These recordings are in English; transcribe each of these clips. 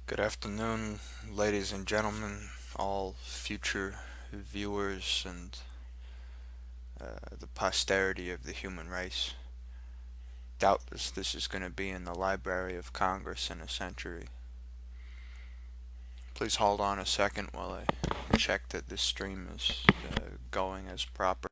Good afternoon, ladies and gentlemen, all future viewers and the posterity of the human race. Doubtless this is going to be in the Library of Congress in a century. Please hold on a second while I check that this stream is going as proper.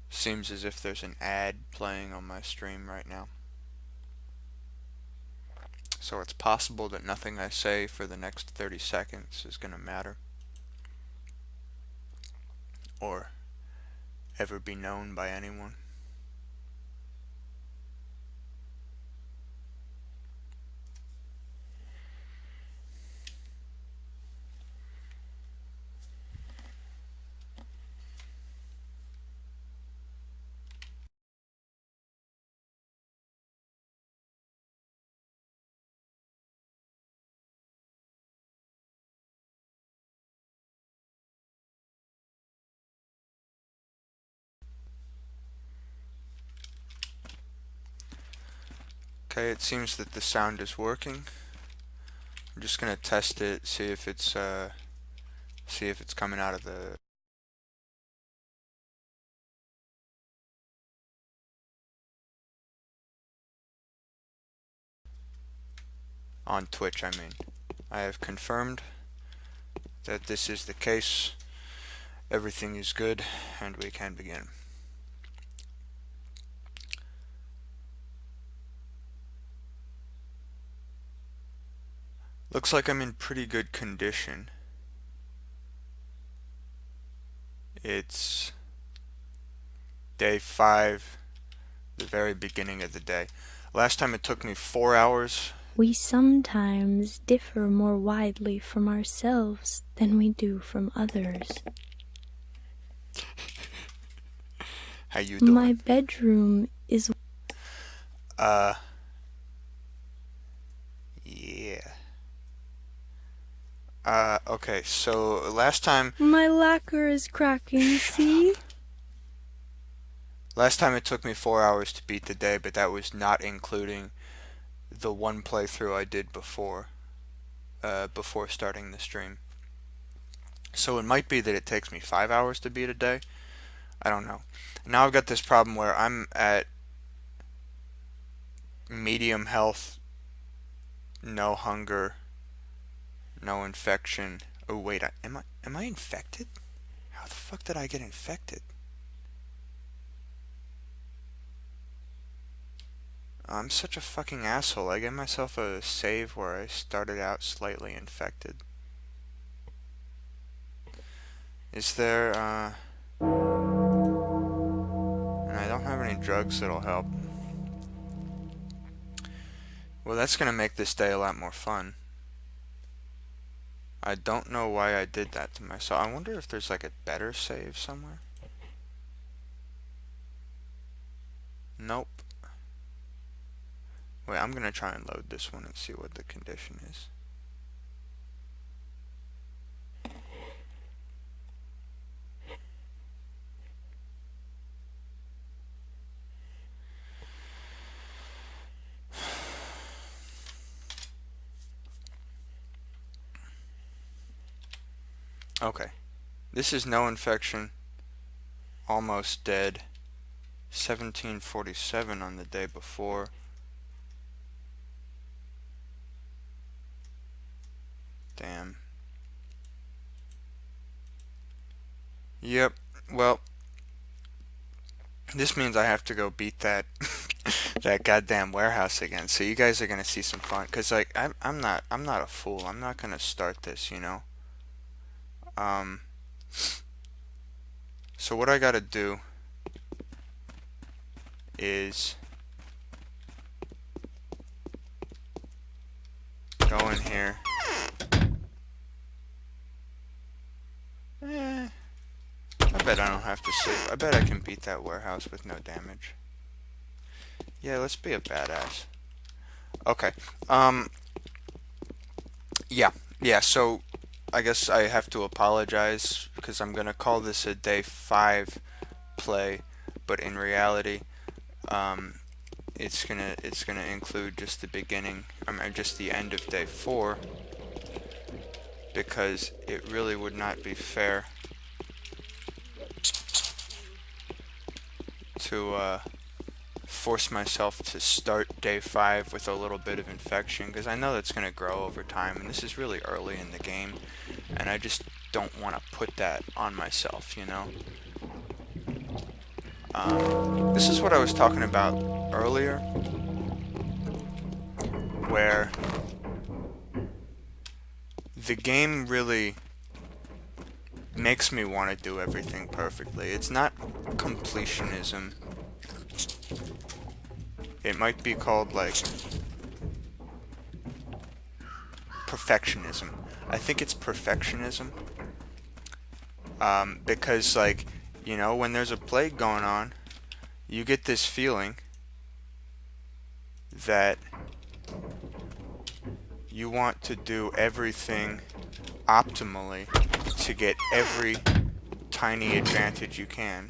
Seems as if there's an ad playing on my stream right now. So it's possible that nothing I say for the next 30 seconds is going to matter or ever be known by anyone. Okay, it seems that the sound is working. I'm just gonna test it, see if it's coming out of the on Twitch, I mean. I have confirmed that this is the case. Everything is good, and we can begin. Looks like I'm in pretty good condition. It's day 5, the very beginning of the day. Last time it took me 4 hours. We sometimes differ more widely from ourselves than we do from others. How you doing? My bedroom is... Yeah. Okay, so last time... My lacquer is cracking, see? Last time it took me 4 hours to beat the day, but that was not including the one playthrough I did before starting the stream. So it might be that it takes me 5 hours to beat a day. I don't know. Now I've got this problem where I'm at medium health, no hunger, no infection. Oh wait, am I infected? How the fuck did I get infected? I'm such a fucking asshole. I gave myself a save where I started out slightly infected. Is there, and I don't have any drugs that'll help. Well, that's gonna make this day a lot more fun. I don't know why I did that to myself. I wonder if there's like a better save somewhere. Nope. Wait, I'm gonna try and load this one and see what the condition is. Okay. This is no infection, almost dead. 1747 on the day before. Damn. Yep. Well, this means I have to go beat that that goddamn warehouse again. So you guys are gonna see some fun, cause like I'm not a fool. I'm not gonna start this, you know. Um. So what I gotta do is go in here. I bet I don't have to save. I bet I can beat that warehouse with no damage. Yeah, let's be a badass. Okay. Um. Yeah. Yeah. So I guess I have to apologize because I'm gonna call this a day 5 play, but in reality, um, it's gonna include just the beginning, I mean, just the end of day 4, because it really would not be fair to force myself to start day 5 with a little bit of infection, because I know that's gonna grow over time, and this is really early in the game, and I just don't want to put that on myself, you know? This is what I was talking about earlier, where the game really makes me want to do everything perfectly. It's not completionism. It might be called, like, perfectionism. I think it's perfectionism. Because, like, you know, when there's a plague going on, you get this feeling that you want to do everything optimally to get every tiny advantage you can.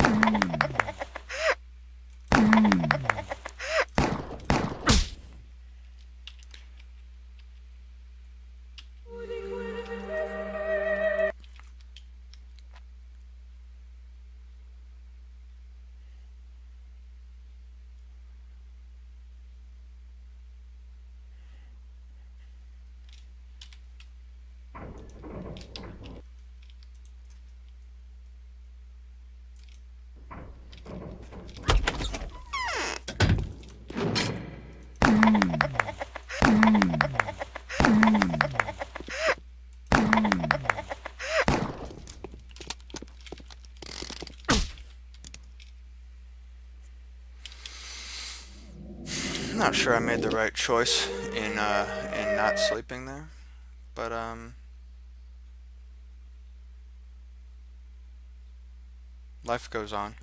I'm not sure I made the right choice in not sleeping there, but life goes on.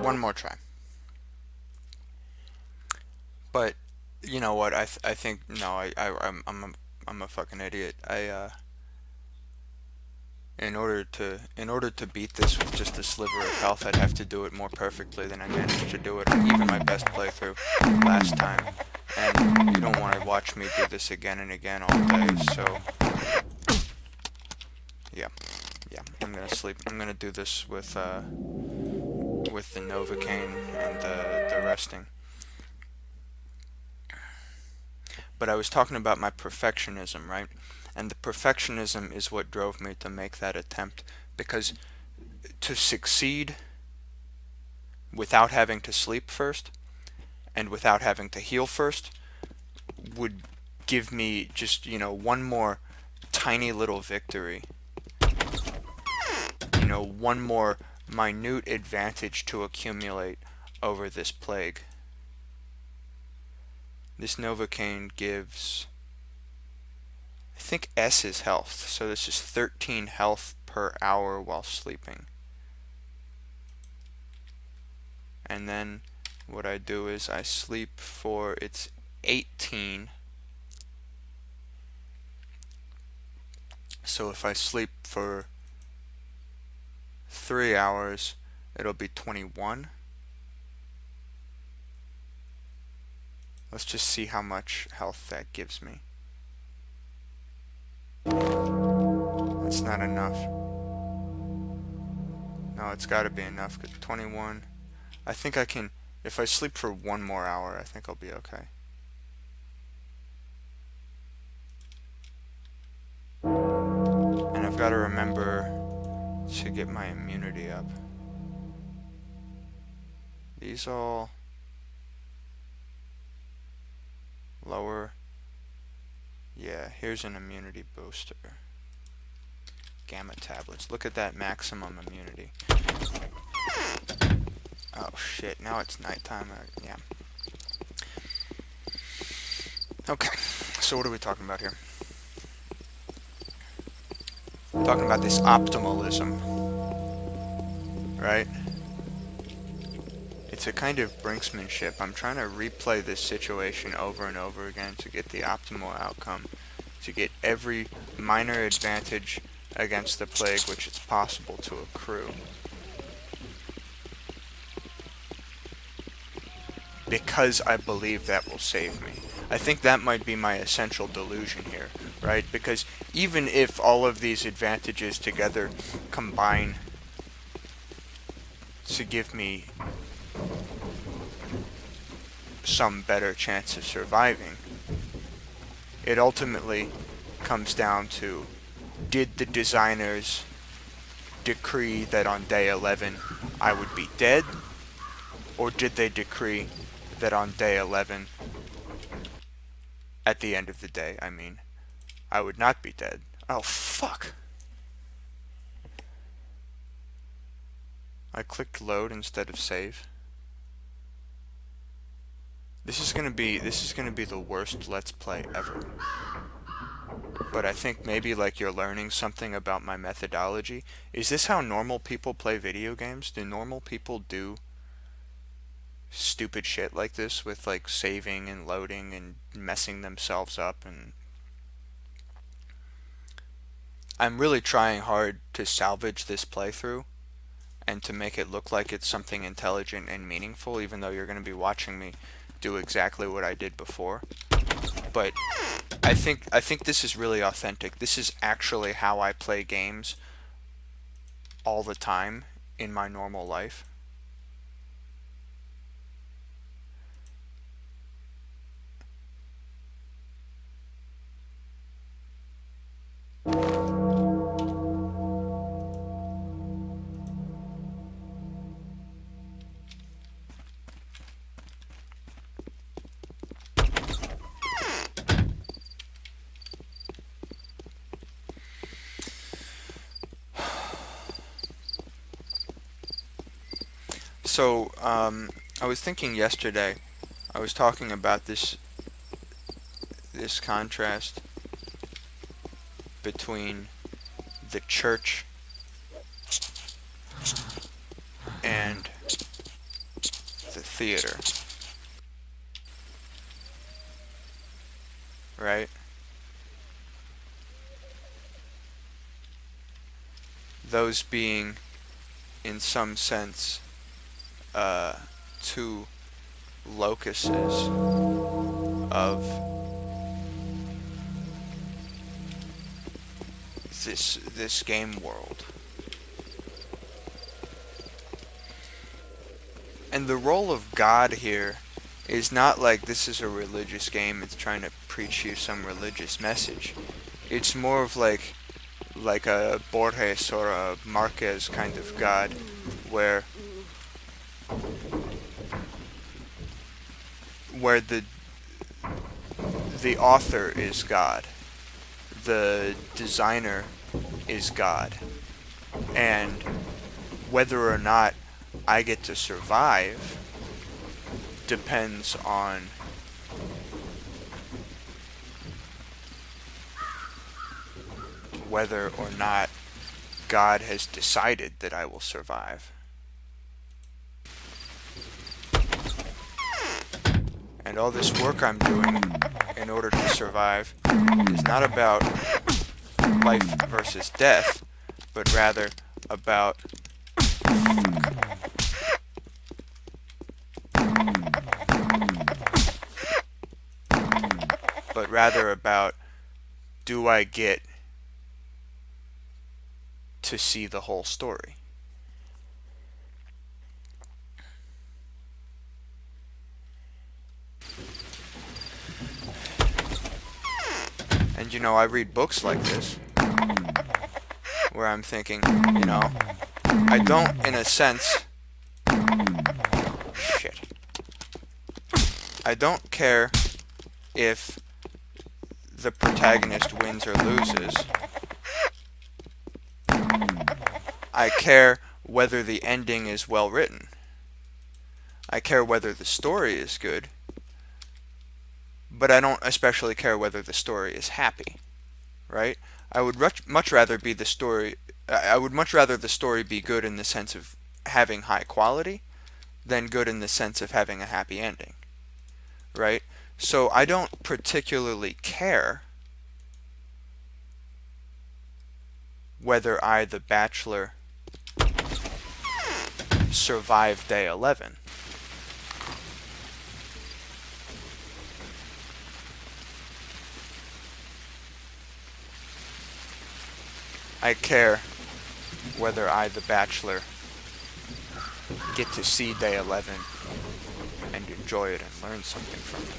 One more try. But you know what? I think no. I'm a fucking idiot. In order to beat this with just a sliver of health, I'd have to do it more perfectly than I managed to do it on even my best playthrough last time. And you don't want to watch me do this again and again all day. So yeah, yeah. I'm gonna sleep. I'm gonna do this with the Novocaine and the resting. But I was talking about my perfectionism, right? And the perfectionism is what drove me to make that attempt, because to succeed without having to sleep first and without having to heal first would give me just, one more tiny little victory. One more minute advantage to accumulate over this plague. This Novocaine gives, I think S is health, so this is 13 health per hour while sleeping. And then what I do is I sleep for, it's 18. So if I sleep for 3 hours, it'll be 21. Let's just see how much health that gives me. That's not enough. No, it's got to be enough. 'Cause 21. I think I can. If I sleep for 1 more hour, I think I'll be okay. And I've got to remember to get my immunity up. These all lower. Yeah, here's an immunity booster. Gamma tablets. Look at that maximum immunity. Oh shit, now it's nighttime. Yeah. Okay, so what are we talking about here? Talking about this optimalism, right? It's a kind of brinksmanship. I'm trying to replay this situation over and over again to get the optimal outcome, to get every minor advantage against the plague which it's possible to accrue. Because I believe that will save me. I think that might be my essential delusion here, right? Because even if all of these advantages together combine to give me some better chance of surviving, it ultimately comes down to, did the designers decree that on day 11 I would be dead, or did they decree that on day 11, at the end of the day, I mean, I would not be dead? Oh, fuck. I clicked load instead of save. This is gonna be the worst Let's Play ever. But I think maybe like you're learning something about my methodology. Is this how normal people play video games? Do normal people do stupid shit like this with like saving and loading and messing themselves up? And I'm really trying hard to salvage this playthrough and to make it look like it's something intelligent and meaningful, even though you're going to be watching me do exactly what I did before. But I think this is really authentic. This is actually how I play games all the time in my normal life. So, I was thinking yesterday, I was talking about this contrast between the church and the theater, right? Those being, in some sense, two locuses of this game world. And the role of God here is not like this is a religious game, it's trying to preach you some religious message. It's more of like a Borges or a Marquez kind of God, where the author is God, the designer is God, and whether or not I get to survive depends on whether or not God has decided that I will survive. And all this work I'm doing in order to survive is not about life versus death, but rather about do I get to see the whole story? And you know, I read books like this, where I'm thinking, you know, I don't, in a sense, shit. I don't care if the protagonist wins or loses. I care whether the ending is well written. I care whether the story is good, but I don't especially care whether the story is happy, right? I would much rather be the story. I would much rather the story be good in the sense of having high quality than good in the sense of having a happy ending, right? So I don't particularly care whether I, the Bachelor, survive day 11. I care whether I, the Bachelor, get to see day 11 and enjoy it and learn something from it.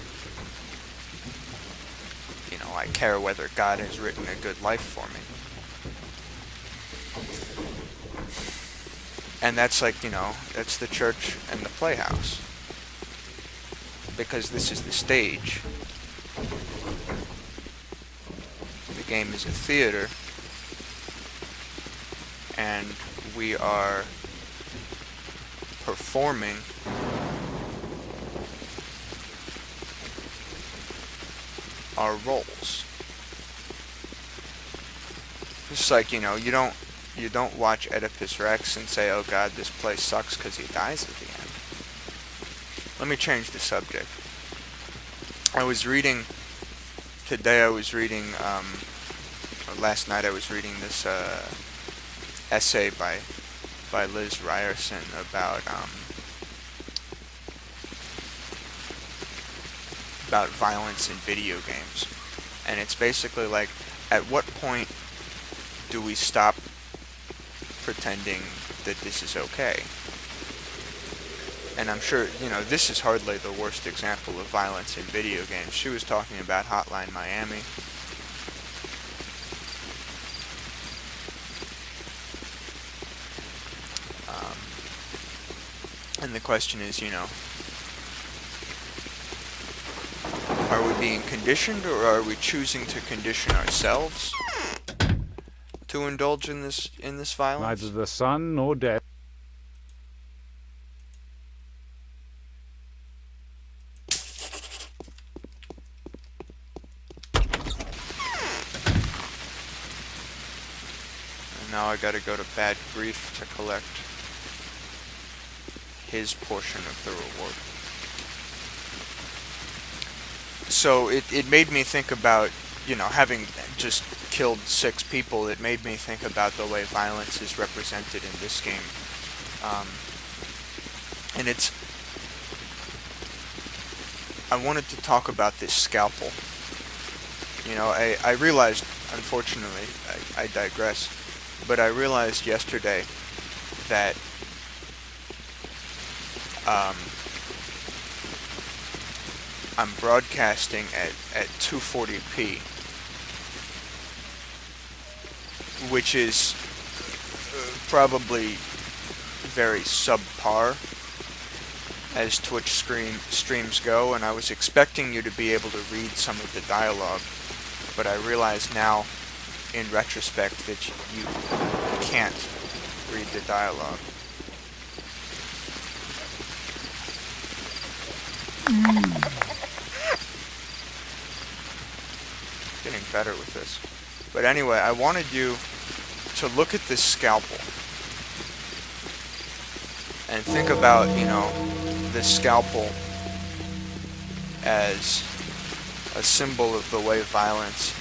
You know, I care whether God has written a good life for me. And that's like, you know, that's the church and the playhouse. Because this is the stage. The game is a theater. And we are performing our roles. It's like, you know, you don't watch Oedipus Rex and say, oh God, this play sucks because he dies at the end. Let me change the subject. Last night I was reading this essay by Liz Ryerson about violence in video games. And it's basically like, at what point do we stop pretending that this is okay? And I'm sure, you know, this is hardly the worst example of violence in video games. She was talking about Hotline Miami. And the question is, you know, are we being conditioned, or are we choosing to condition ourselves to indulge in this violence? Neither the sun nor death. And now I gotta go to Bad Grief to collect his portion of the reward. So it made me think about, you know, having just killed 6 people, it made me think about the way violence is represented in this game. And I wanted to talk about this scalpel. You know, I realized, unfortunately, I digress, but I realized yesterday that I'm broadcasting at 240p, which is probably very subpar as Twitch streams go, and I was expecting you to be able to read some of the dialogue, but I realize now, in retrospect, that you can't read the dialogue. Getting better with this. But anyway, I wanted you to look at this scalpel and think about, you know, this scalpel as a symbol of the way violence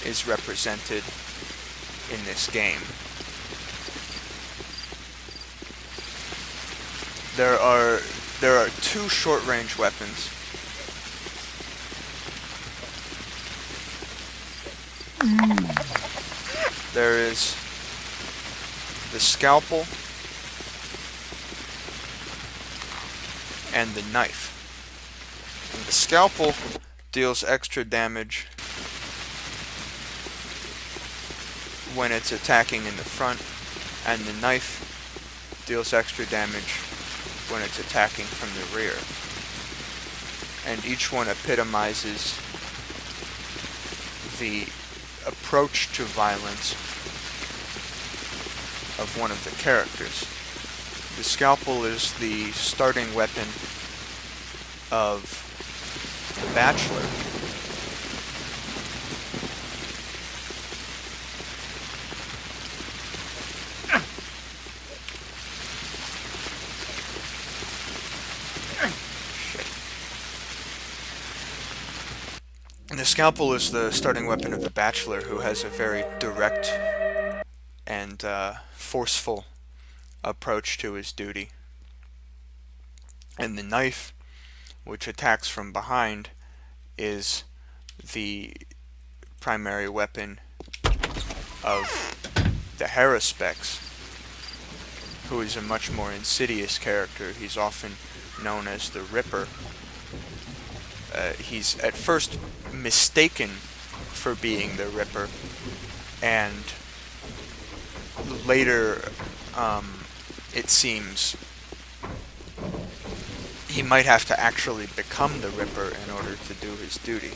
is represented in this game. There are 2 short-range weapons. There is the scalpel and the knife. And the scalpel deals extra damage when it's attacking in the front, and the knife deals extra damage when it's attacking from the rear. And each one epitomizes the approach to violence of one of the characters. The scalpel is the starting weapon of the Bachelor. The scalpel is the starting weapon of the Bachelor, who has a very direct and forceful approach to his duty. And the knife, which attacks from behind, is the primary weapon of the Haruspex, who is a much more insidious character. He's often known as the Ripper. He's at first mistaken for being the Ripper, and later it seems he might have to actually become the Ripper in order to do his duty.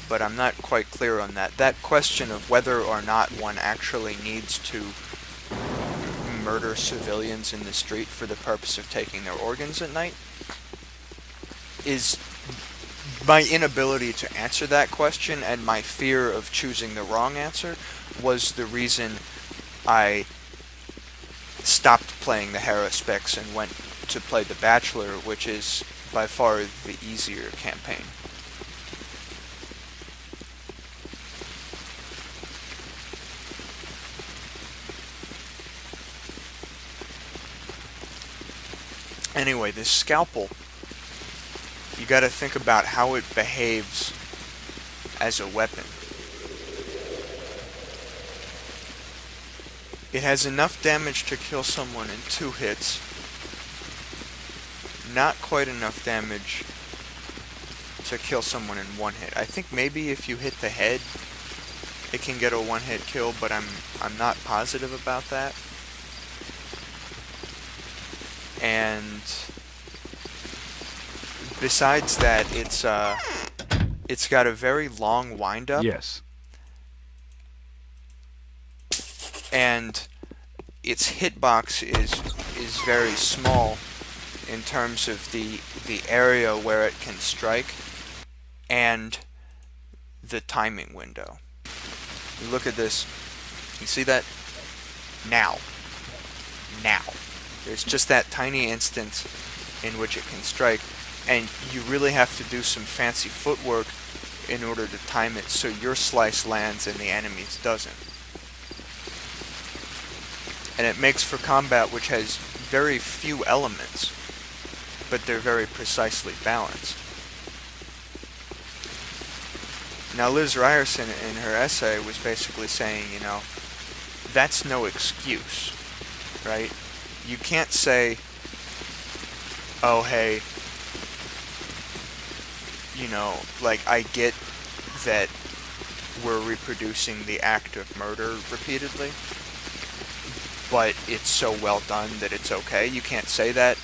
But I'm not quite clear on that. That question of whether or not one actually needs to murder civilians in the street for the purpose of taking their organs at night is my inability to answer that question, and my fear of choosing the wrong answer was the reason I stopped playing the Haruspex and went to play the Bachelor, which is by far the easier campaign. Anyway, this scalpel, you gotta think about how it behaves as a weapon. It has enough damage to kill someone in 2 hits, not quite enough damage to kill someone in 1 hit. I think maybe if you hit the head, it can get a 1-hit kill, but I'm not positive about that. And besides that, it's got a very long wind-up. Yes. And its hitbox is very small in terms of the area where it can strike and the timing window. You look at this, you see that? Now. There's just that tiny instant in which it can strike, and you really have to do some fancy footwork in order to time it so your slice lands and the enemy's doesn't. And it makes for combat which has very few elements, but they're very precisely balanced. Now, Liz Ryerson in her essay was basically saying, that's no excuse, right? You can't say, oh, hey, I get that we're reproducing the act of murder repeatedly, but it's so well done that it's okay. You can't say that,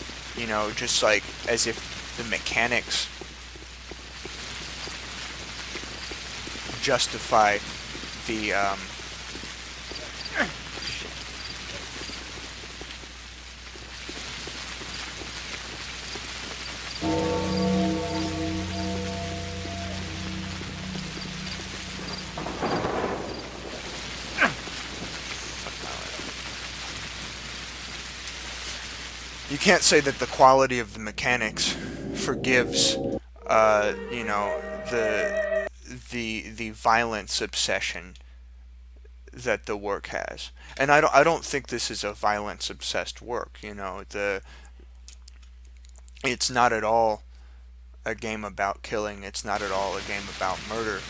just like as if the mechanics justify the you can't say that the quality of the mechanics forgives, the violence obsession that the work has. And I don't think this is a violence obsessed work. It's not at all a game about killing. It's not at all a game about murder.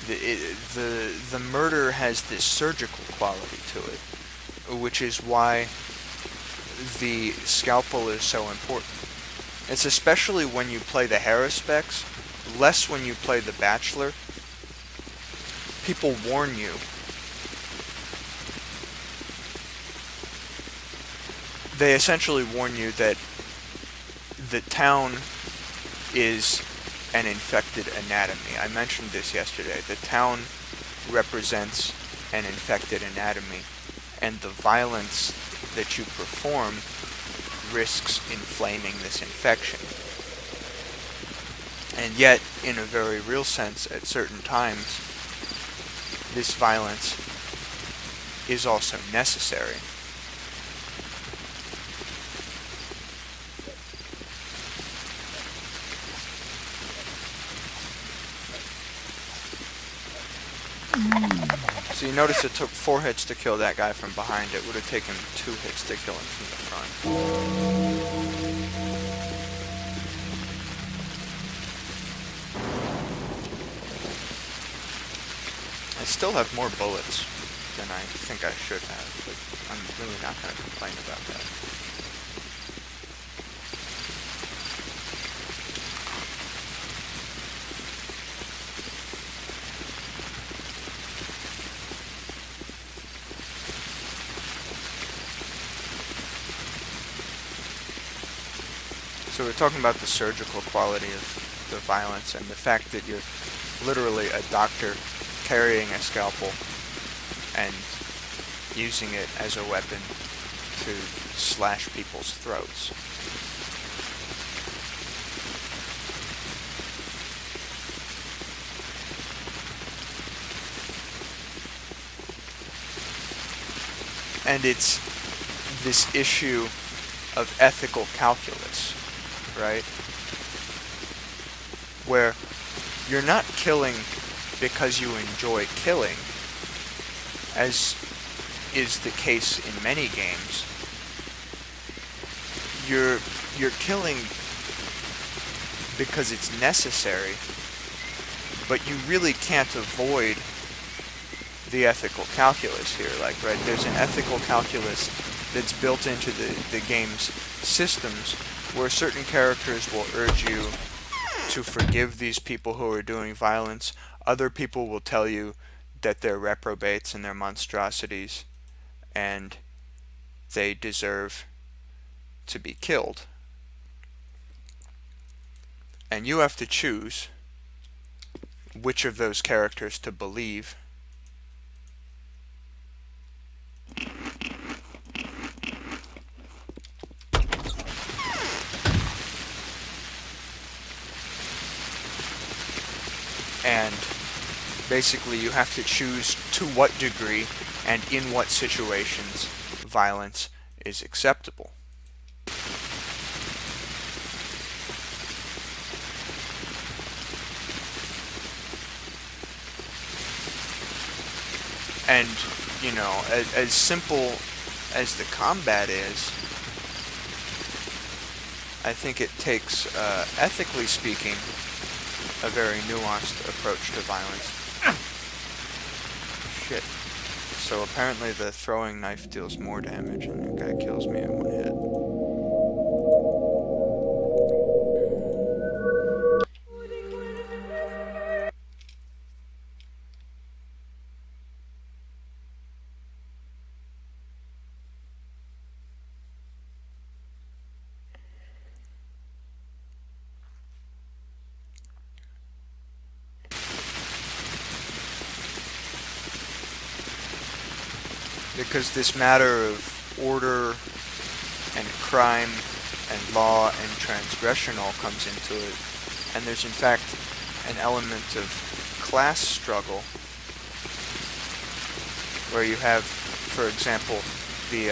The murder has this surgical quality to it, which is why the scalpel is so important. It's especially when you play the Haruspex, less when you play the Bachelor, people warn you. They essentially warn you that the town is an infected anatomy. I mentioned this yesterday. The town represents an infected anatomy, and the violence that you perform risks inflaming this infection. And yet, in a very real sense, at certain times, this violence is also necessary. So you notice it took 4 hits to kill that guy from behind. It would have taken 2 hits to kill him from the front. I still have more bullets than I think I should have, but I'm really not going to complain about that. So we're talking about the surgical quality of the violence and the fact that you're literally a doctor carrying a scalpel and using it as a weapon to slash people's throats. And it's this issue of ethical calculus, right? Where you're not killing because you enjoy killing, as is the case in many games. You're killing because it's necessary, but you really can't avoid the ethical calculus here. Like, right, there's an ethical calculus that's built into the game's systems where certain characters will urge you to forgive these people who are doing violence. Other people will tell you that they're reprobates and they're monstrosities and they deserve to be killed. And you have to choose which of those characters to believe. And basically you have to choose to what degree and in what situations violence is acceptable. And, you know, as simple as the combat is, I think it takes, ethically speaking, a very nuanced approach to violence. Shit. So apparently the throwing knife deals more damage and the guy kills me in 1 hit. Because this matter of order and crime and law and transgression all comes into it, and there's in fact an element of class struggle where you have, for example, the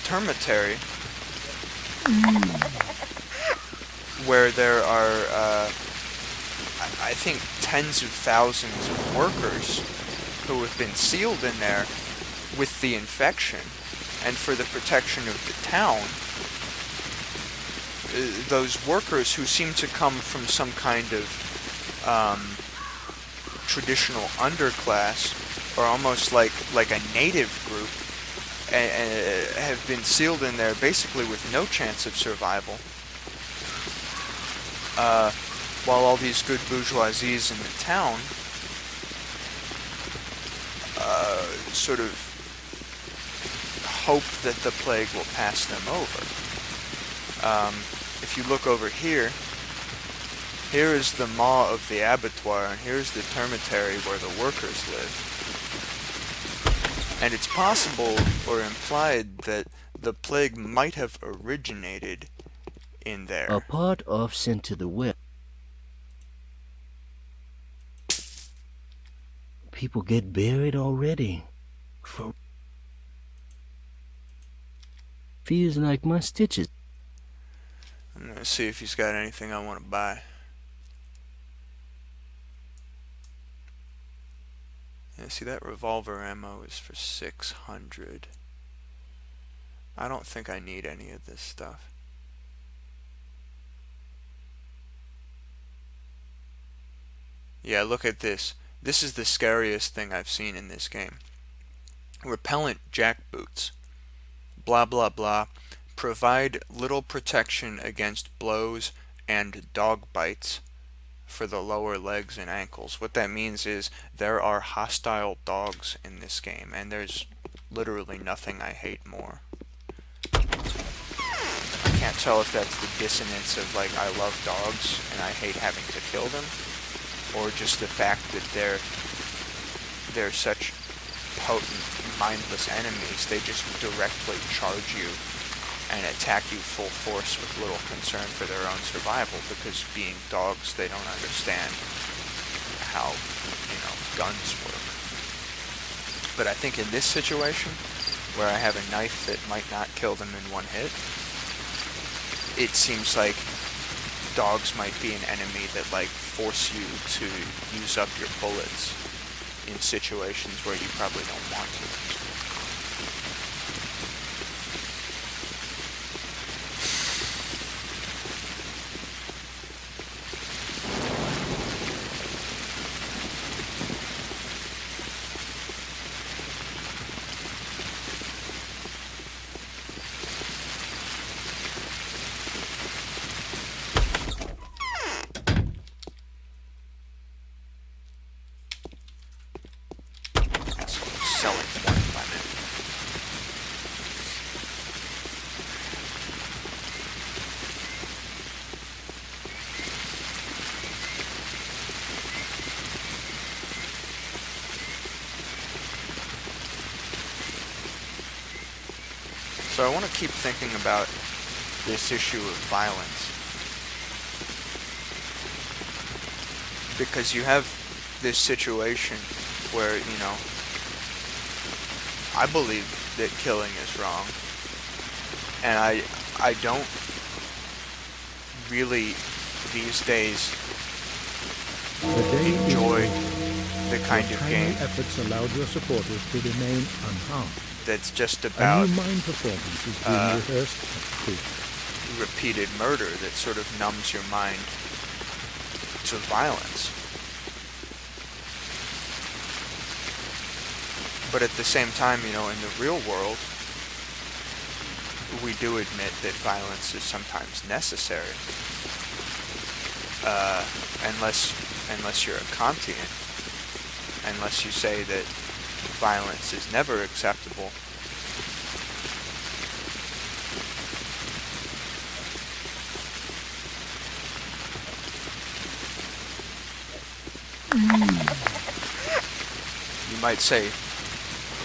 termitary, where there are I think tens of thousands of workers who have been sealed in there with the infection, and for the protection of the town, those workers who seem to come from some kind of traditional underclass, or almost like a native group, have been sealed in there basically with no chance of survival, while all these good bourgeoisies in the town sort of hope that the plague will pass them over. If you look over here, here is the maw of the abattoir, and here's the termitary where the workers live. And it's possible or implied that the plague might have originated in there. A part off sent to the west. People get buried already. Feels like my stitches. I'm gonna see if he's got anything I want to buy. Yeah, see, that revolver ammo is for 600. I don't think I need any of this stuff. Yeah, look at this. This is the scariest thing I've seen in this game. Repellent jackboots. Blah blah blah. Provide little protection against blows and dog bites for the lower legs and ankles. What that means is there are hostile dogs in this game, and there's literally nothing I hate more. I can't tell if that's the dissonance of, like, I love dogs and I hate having to kill them, or just the fact that they're such potent, mindless enemies. They just directly charge you and attack you full force with little concern for their own survival, because being dogs, they don't understand how, guns work. But I think in this situation, where I have a knife that might not kill them in one hit, it seems like dogs might be an enemy that, like, force you to use up your bullets in situations where you probably don't want to. Selling one lemon. So I want to keep thinking about this issue of violence, because you have this situation where, I believe that killing is wrong, and I don't really these days enjoy the kind of game efforts allowed your supporters to remain unharmed. that's just A about new mime performance is being rehearsed at the theater. repeated murder that sort of numbs your mind to violence. But at the same time, in the real world, we do admit that violence is sometimes necessary. Unless you're a Kantian, unless you say that violence is never acceptable. You might say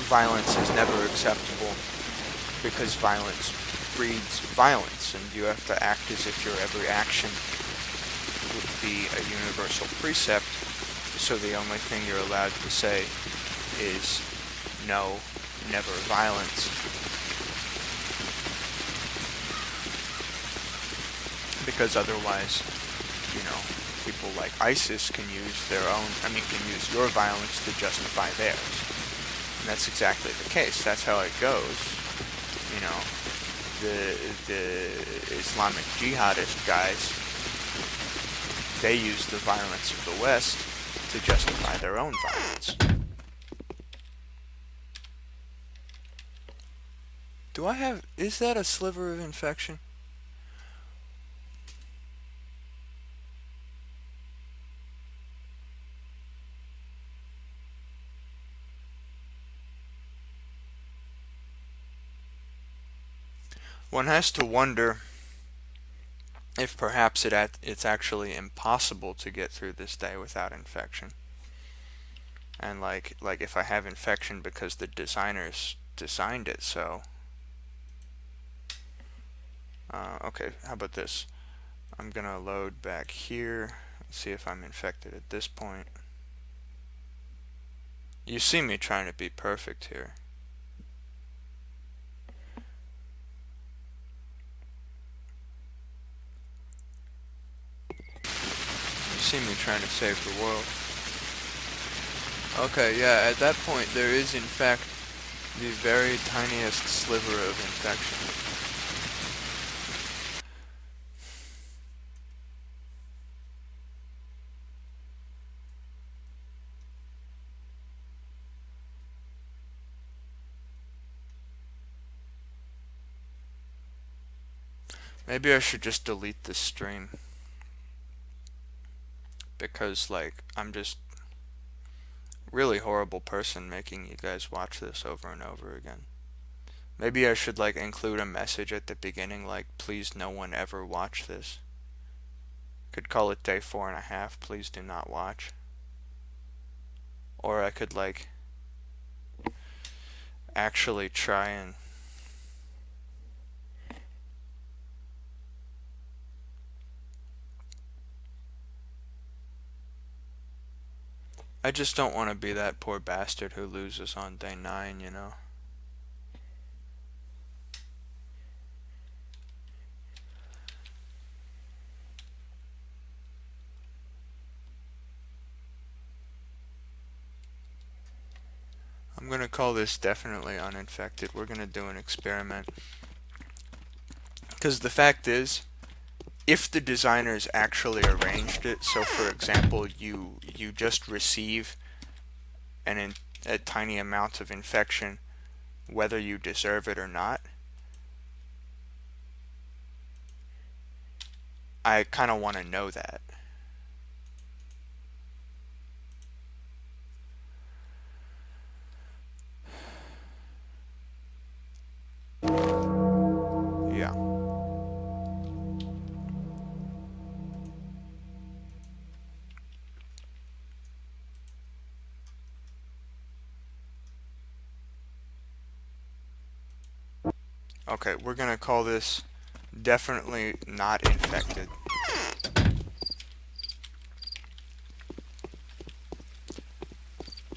violence is never acceptable because violence breeds violence, and you have to act as if your every action would be a universal precept, so the only thing you're allowed to say is no, never violence. Because otherwise, people like ISIS can use can use your violence to justify theirs. And that's exactly the case. That's how it goes. The Islamic jihadist guys, they use the violence of the West to justify their own violence. Is that a sliver of infection? One has to wonder if perhaps it's actually impossible to get through this day without infection. And like if I have infection because the designers designed it so. Okay, how about this? I'm gonna load back here, see if I'm infected at this point. You see me trying to be perfect here. You see me trying to save the world. Okay, yeah, at that point there is in fact the very tiniest sliver of infection. Maybe I should just delete this stream. Because, like, I'm just really horrible person making you guys watch this over and over again. Maybe I should, like, include a message at the beginning, like, please no one ever watch this. Could call it day 4.5, please do not watch. Or I could, like, actually try and I just don't want to be that poor bastard who loses on day 9, you know? I'm gonna call this definitely uninfected. We're gonna do an experiment. Because the fact is, if the designers actually arranged it, so for example, you just receive a tiny amount of infection, whether you deserve it or not, I kind of want to know that. Yeah. Okay, we're gonna call this definitely not infected.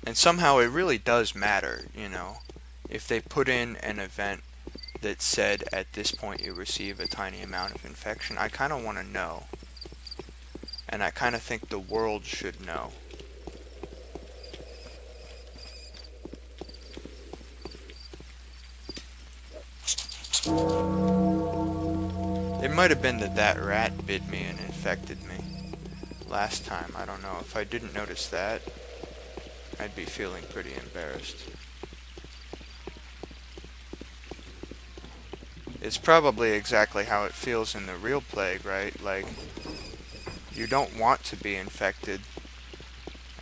And somehow it really does matter, you know, if they put in an event that said at this point you receive a tiny amount of infection. I kind of want to know. And I kind of think the world should know. It might have been that that rat bit me and infected me last time. I don't know. If I didn't notice that, I'd be feeling pretty embarrassed. It's probably exactly how it feels in the real plague, right? Like, you don't want to be infected,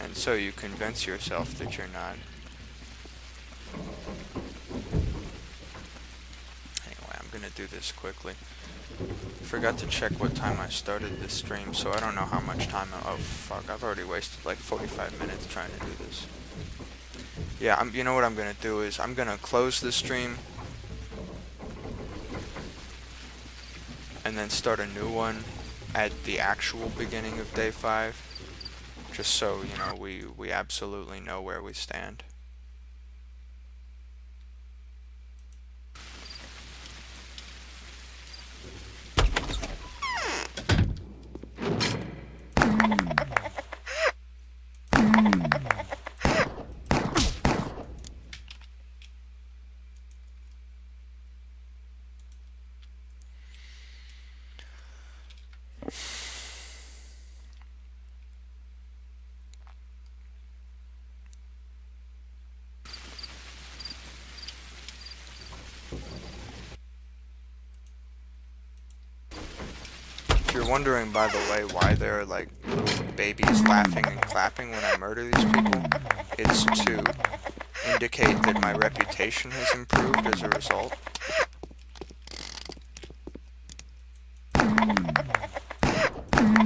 and so you convince yourself that you're not. Anyway, I'm gonna do this quickly. Forgot to check what time I started this stream, so I don't know how much time oh fuck, I've already wasted like 45 minutes trying to do this. Yeah, you know what I'm gonna do is I'm gonna close the stream and then start a new one at the actual beginning of day 5, just so, you know, we absolutely know where we stand. If you're wondering, by the way, why there are like little babies laughing and clapping when I murder these people, it's to indicate that my reputation has improved as a result. I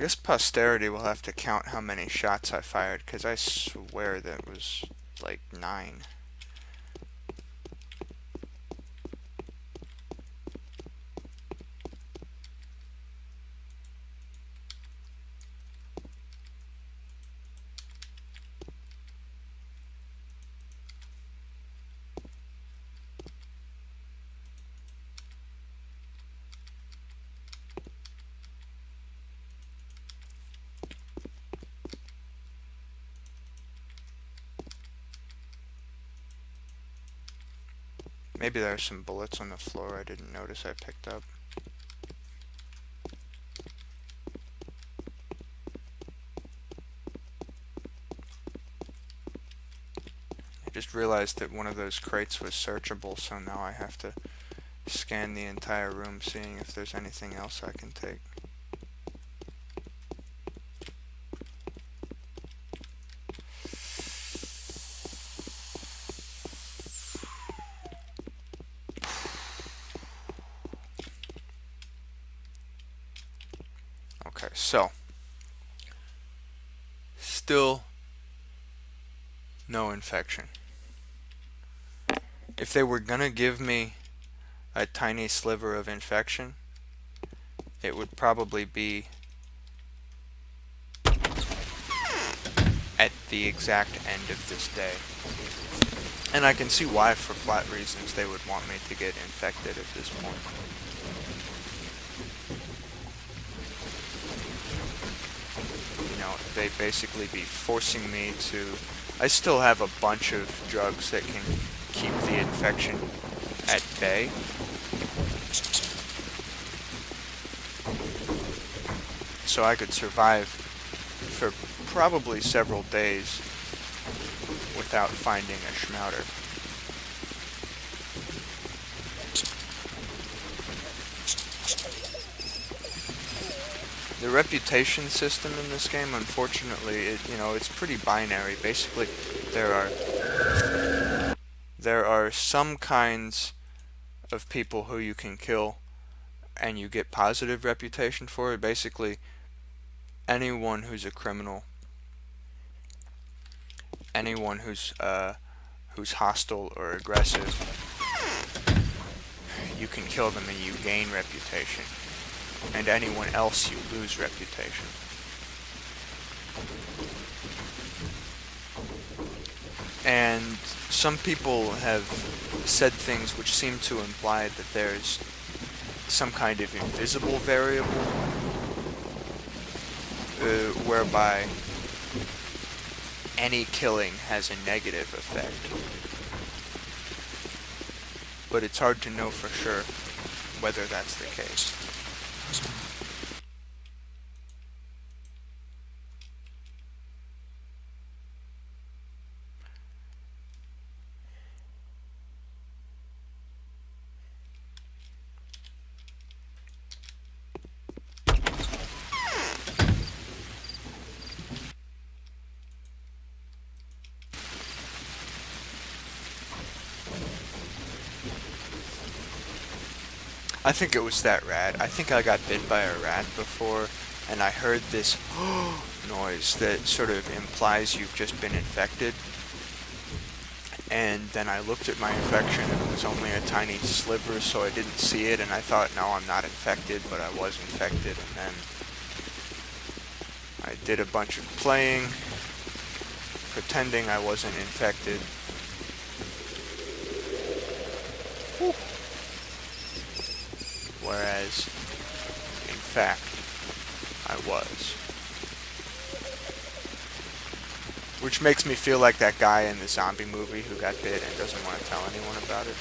guess posterity will have to count how many shots I fired, because I swear that was like 9. Maybe there are some bullets on the floor I didn't notice I picked up. I just realized that one of those crates was searchable, so now I have to scan the entire room, seeing if there's anything else I can take. Okay, so still no infection. If they were gonna give me a tiny sliver of infection, it would probably be at the exact end of this day. And I can see why, for plot reasons, they would want me to get infected at this point. You know, they'd basically be forcing me to... I still have a bunch of drugs that can keep the infection at bay. So I could survive for probably several days without finding a Schmouder. The reputation system in this game, unfortunately, it's pretty binary. Basically, there are some kinds of people who you can kill and you get positive reputation for it. Basically, anyone who's a criminal, anyone who's hostile or aggressive, you can kill them and you gain reputation. And anyone else, you lose reputation. And some people have said things which seem to imply that there's some kind of invisible variable whereby any killing has a negative effect. But it's hard to know for sure whether that's the case. I think it was that rat. I think I got bit by a rat before, and I heard this noise that sort of implies you've just been infected. And then I looked at my infection, and it was only a tiny sliver, so I didn't see it, and I thought, no, I'm not infected, but I was infected. And then I did a bunch of playing, pretending I wasn't infected. Whereas, in fact, I was. Which makes me feel like that guy in the zombie movie who got bit and doesn't want to tell anyone about it.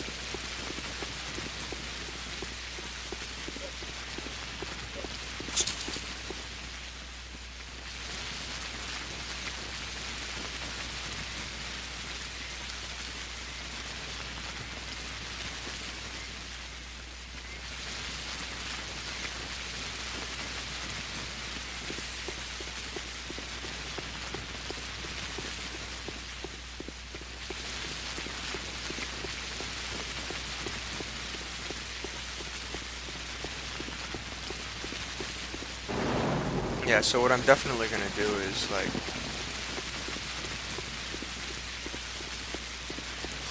Yeah, so what I'm definitely gonna do is like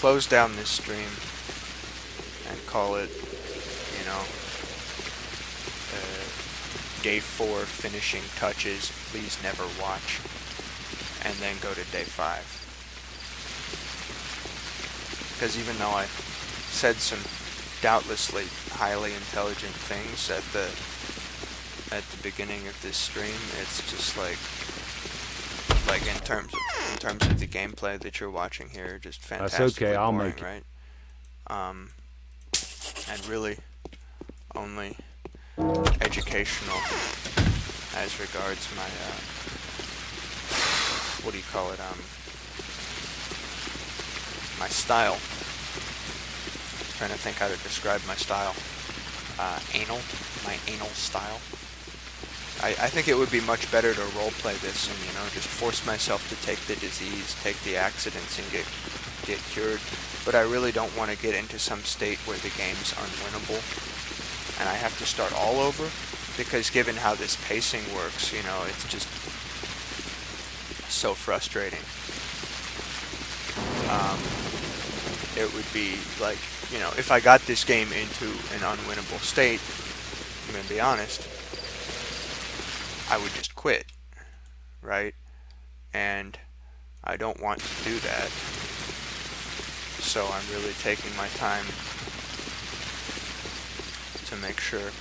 close down this stream and call it, you know, day 4 finishing touches, please never watch, and then go to day 5. Because even though I said some doubtlessly highly intelligent things at the beginning of this stream, it's just like in terms of the gameplay that you're watching here, just fantastically okay, I'll boring, make it. right? And really only educational as regards my what do you call it? My style. Trying to think how to describe my style. My anal style. I think it would be much better to roleplay this and, you know, just force myself to take the disease, take the accidents, and get cured. But I really don't want to get into some state where the game's unwinnable and I have to start all over, because given how this pacing works, you know, it's just so frustrating. It would be like, you know, if I got this game into an unwinnable state, I'm gonna be honest, I would just quit, right? And I don't want to do that. So I'm really taking my time to make sure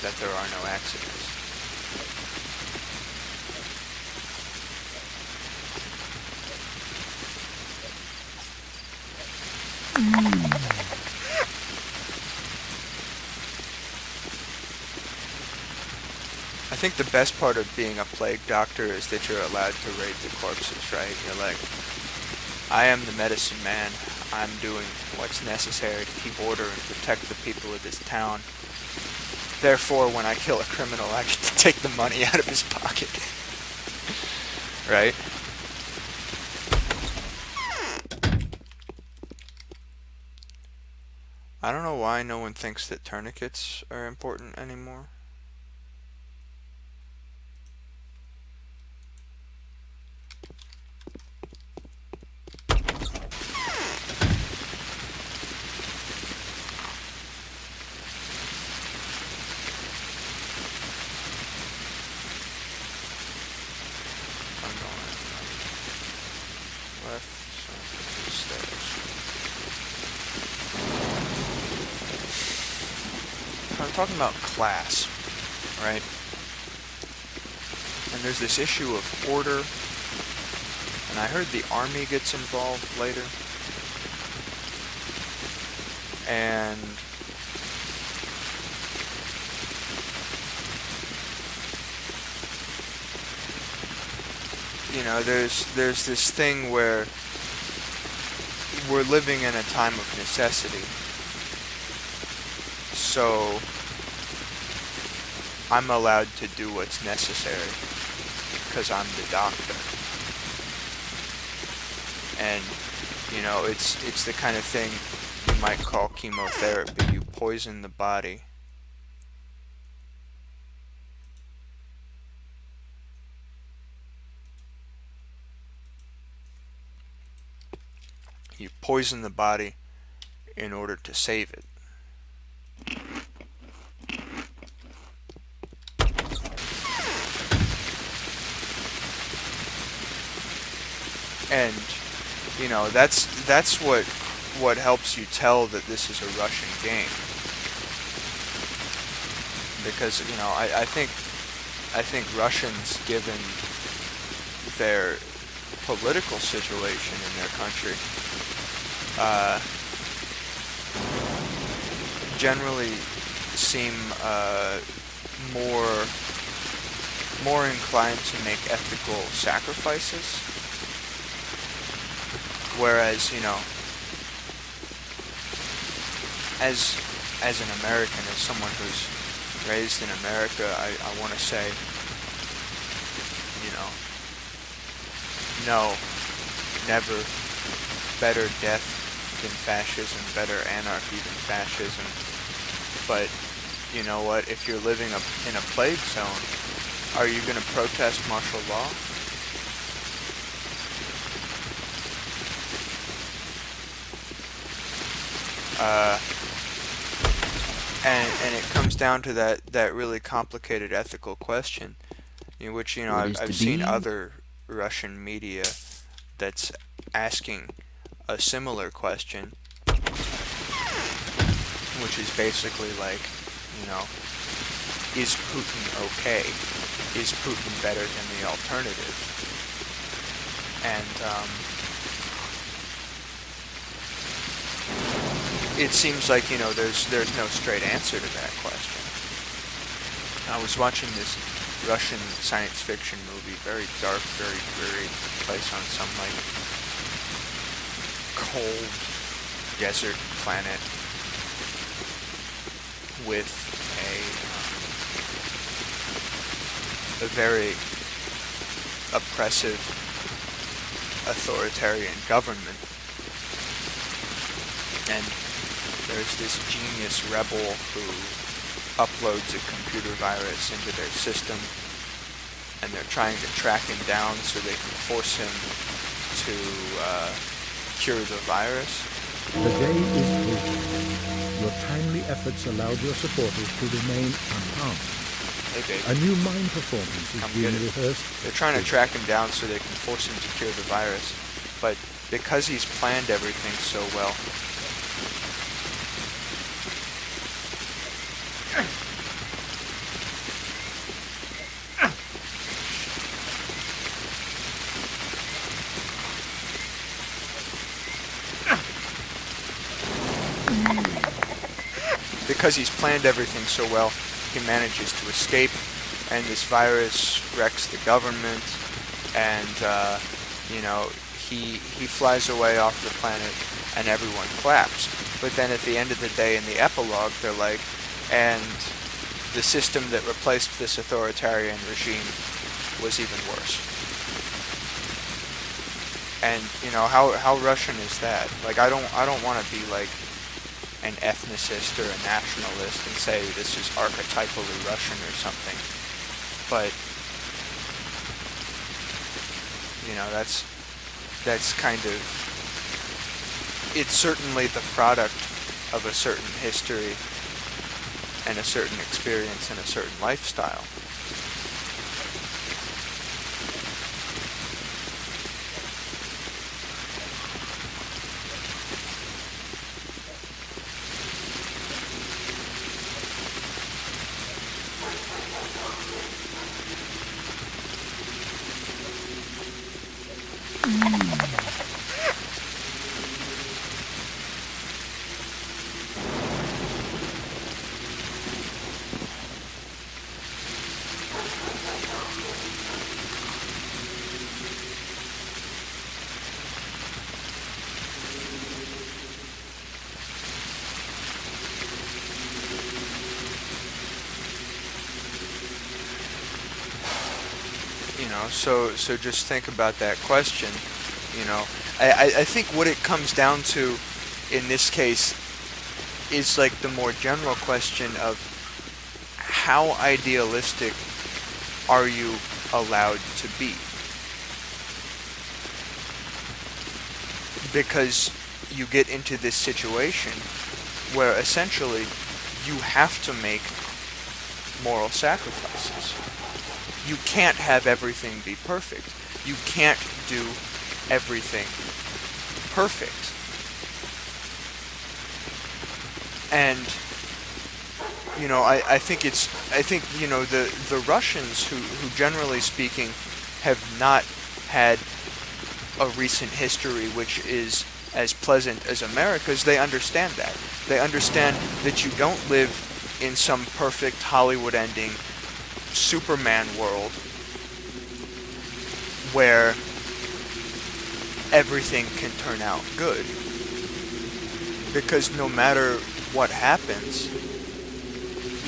that there are no accidents. I think the best part of being a plague doctor is that you're allowed to raid the corpses, right? You're like, I am the medicine man. I'm doing what's necessary to keep order and protect the people of this town. Therefore, when I kill a criminal, I get to take the money out of his pocket. Right? I don't know why no one thinks that tourniquets are important anymore. I'm going left side of the stairs. I'm talking about class, right? And there's this issue of order, and I heard the army gets involved later. And you know, there's this thing where we're living in a time of necessity. So I'm allowed to do what's necessary because I'm the doctor. And you know, it's the kind of thing you might call chemotherapy. You poison the body. You poison the body in order to save it. And you know, that's what helps you tell that this is a Russian game. Because, you know, I think Russians, given their political situation in their country, generally seem more inclined to make ethical sacrifices. Whereas, you know, as an American, as someone who's raised in America, I want to say, you know, no, never, better death than fascism, better anarchy than fascism. But you know what, if you're living in a plague zone, Are you going to protest martial law? And it comes down to that really complicated ethical question, in which, you know, What is I've to seen be? other Russian media that's asking a similar question, which is basically like, you know, is Putin okay? Is Putin better than the alternative? And it seems like, you know, there's no straight answer to that question. I was watching this Russian science fiction movie, very dark, very dreary, place on some like cold desert planet with a very oppressive authoritarian government, and there's this genius rebel who uploads a computer virus into their system, and they're trying to track him down so they can force him to cure the virus. The day is over. Your timely efforts allowed your supporters to remain unharmed. Hey, baby. A new mime performance is Come being get it. rehearsed. They're trying to track him down so they can force him to cure the virus, but because he's planned everything so well, he manages to escape, and this virus wrecks the government, and you know, he flies away off the planet, and everyone claps. But then at the end of the day, in the epilogue, they're like, and the system that replaced this authoritarian regime was even worse. And you know, how Russian is that? Like, I don't want to be like an ethnicist or a nationalist and say this is archetypally Russian or something, but you know, that's kind of, it's certainly the product of a certain history and a certain experience and a certain lifestyle. You know, so just think about that question. You know, I think what it comes down to in this case is like the more general question of how idealistic are you allowed to be? Because you get into this situation where essentially you have to make moral sacrifices. You can't have everything be perfect. You can't do everything perfect. And you know, I think you know, the Russians who generally speaking have not had a recent history which is as pleasant as America's, they understand that. They understand that you don't live in some perfect Hollywood ending Superman world where everything can turn out good. Because no matter what happens,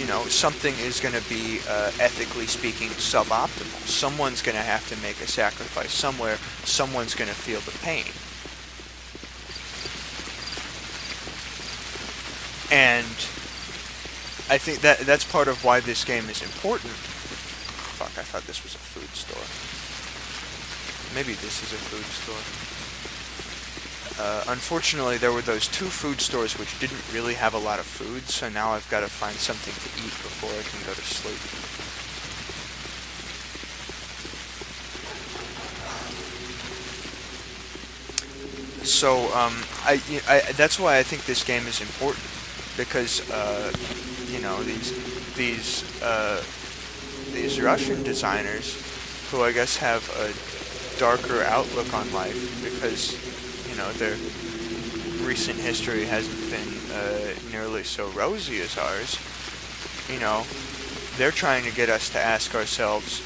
you know, something is going to be, ethically speaking, suboptimal. Someone's going to have to make a sacrifice somewhere. Someone's going to feel the pain. And I think that's part of why this game is important, fuck, I thought this was a food store. Maybe this is a food store. Unfortunately, there were those 2 food stores which didn't really have a lot of food, so now I've got to find something to eat before I can go to sleep. So, that's why I think this game is important, because, you know, these Russian designers, who I guess have a darker outlook on life, because, you know, their recent history hasn't been nearly so rosy as ours. You know, they're trying to get us to ask ourselves,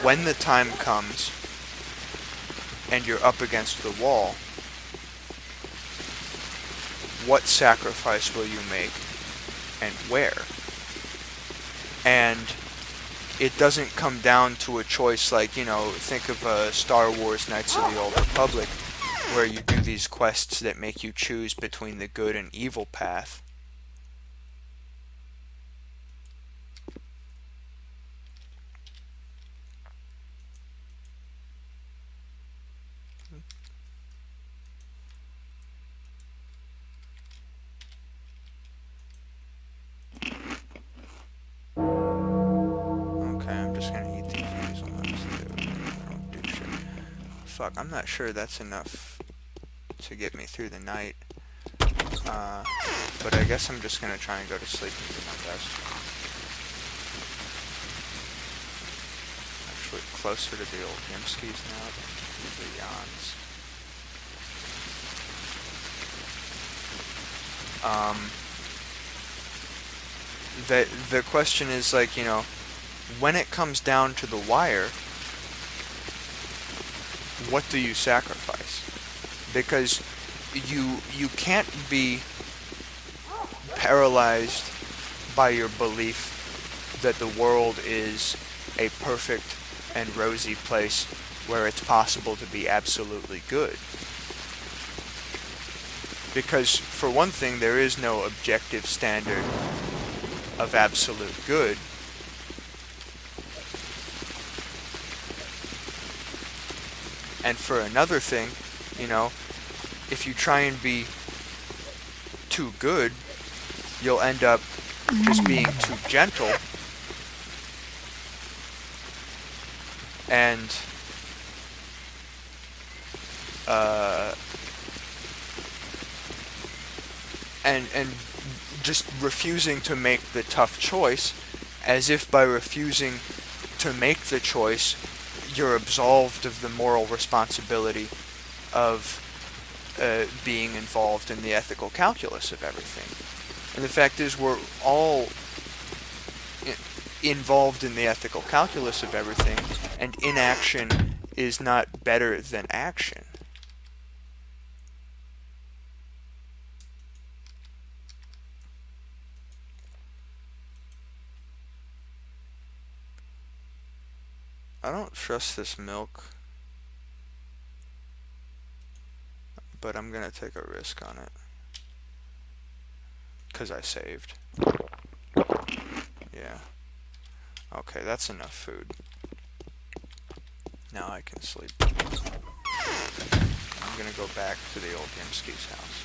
when the time comes and you're up against the wall, what sacrifice will you make and where? And it doesn't come down to a choice like, you know, think of Star Wars Knights of the Old Republic, where you do these quests that make you choose between the good and evil path. Fuck, I'm not sure that's enough to get me through the night. But I guess I'm just gonna try and go to sleep and do my best. Actually, closer to the old Yemskis now than the Jans. The question is, like, you know, when it comes down to the wire, what do you sacrifice? Because you can't be paralyzed by your belief that the world is a perfect and rosy place where it's possible to be absolutely good. Because, for one thing, there is no objective standard of absolute good. And for another thing, you know, if you try and be too good, you'll end up just being too gentle. And just refusing to make the tough choice, as if by refusing to make the choice, you're absolved of the moral responsibility of being involved in the ethical calculus of everything. And the fact is, we're all involved in the ethical calculus of everything, and inaction is not better than action. I don't trust this milk, but I'm gonna take a risk on it, 'cause I saved. Yeah. Okay, that's enough food. Now I can sleep. I'm gonna go back to the old Yemski's house.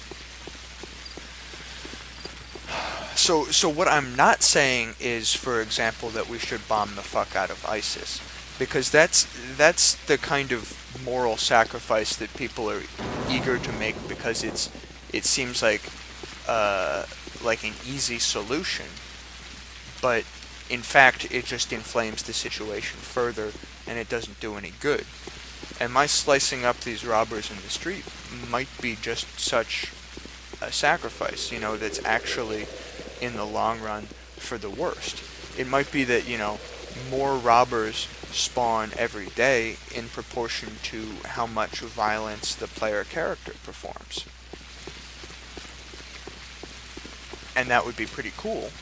So what I'm not saying is, for example, that we should bomb the fuck out of ISIS. Because that's the kind of moral sacrifice that people are eager to make, because it seems like an easy solution, but in fact it just inflames the situation further, and it doesn't do any good. And my slicing up these robbers in the street might be just such a sacrifice, you know, that's actually in the long run for the worst. It might be that, you know, more robbers spawn every day in proportion to how much violence the player character performs. And that would be pretty cool.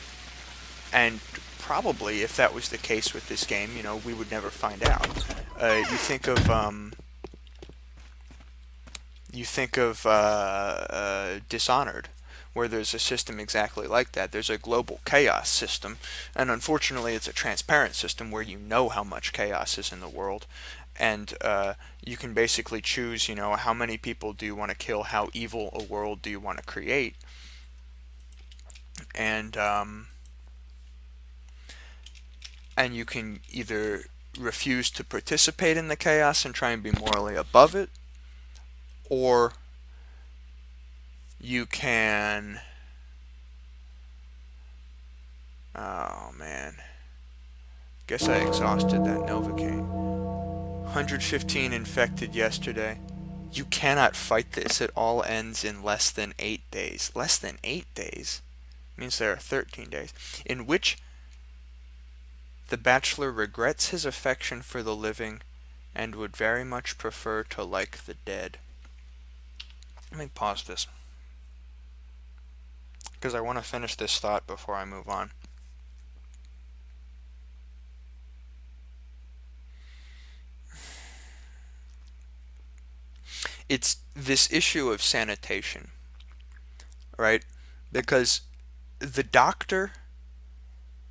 And probably, if that was the case with this game, you know, we would never find out. You think of You think of Dishonored, where there's a system exactly like that. There's a global chaos system, and unfortunately, it's a transparent system where you know how much chaos is in the world, and you can basically choose, how many people do you want to kill, how evil a world do you want to create, and you can either refuse to participate in the chaos and try and be morally above it, or you can, oh man, guess I exhausted that Novocaine. 115 infected yesterday. You cannot fight this. It all ends in less than 8 days. Less than 8 days means there are 13 days, in which the bachelor regrets his affection for the living and would very much prefer to like the dead. Let me pause this, because I want to finish this thought before I move on. It's this issue of sanitation, right? Because the doctor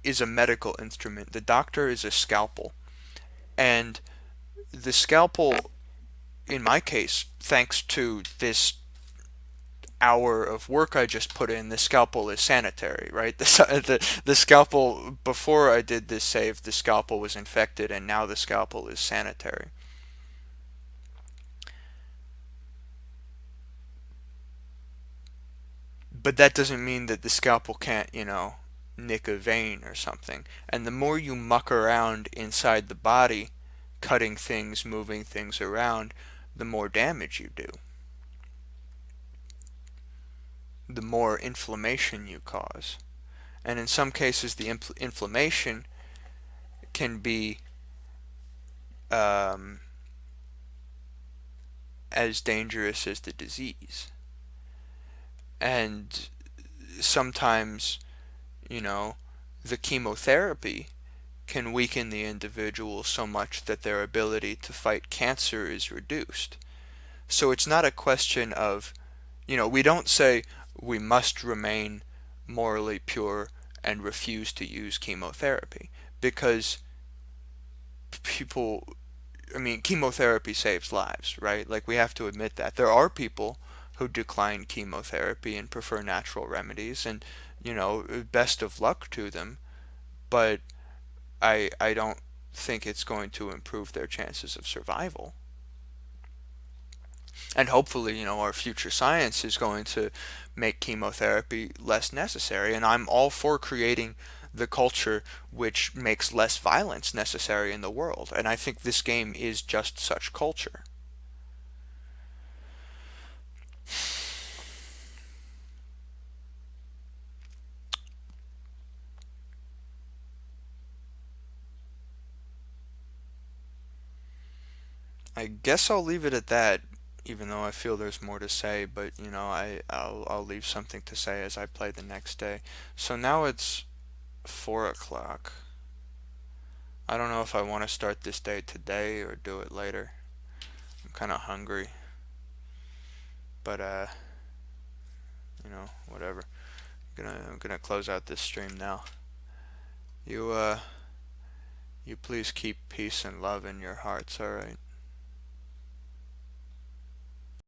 is a medical instrument. The doctor is a scalpel. And the scalpel, in my case, thanks to this hour of work I just put in, the scalpel is sanitary, right? The scalpel, before I did this save, the scalpel was infected, and now the scalpel is sanitary. But that doesn't mean that the scalpel can't, nick a vein or something. And the more you muck around inside the body, cutting things, moving things around, the more damage you do. The more inflammation you cause. And in some cases, the inflammation can be as dangerous as the disease. And sometimes, the chemotherapy can weaken the individual so much that their ability to fight cancer is reduced. So it's not a question of, we don't say we must remain morally pure and refuse to use chemotherapy, because chemotherapy saves lives, right? Like, we have to admit that. There are people who decline chemotherapy and prefer natural remedies, and, best of luck to them, but I don't think it's going to improve their chances of survival. And hopefully, our future science is going to make chemotherapy less necessary. And I'm all for creating the culture which makes less violence necessary in the world. And I think this game is just such culture. I guess I'll leave it at that, even though I feel there's more to say, but I'll leave something to say as I play the next day. So now it's 4 o'clock. I don't know if I want to start this day today or do it later. I'm kind of hungry, but whatever. I'm gonna close out this stream now. You please keep peace and love in your hearts, all right?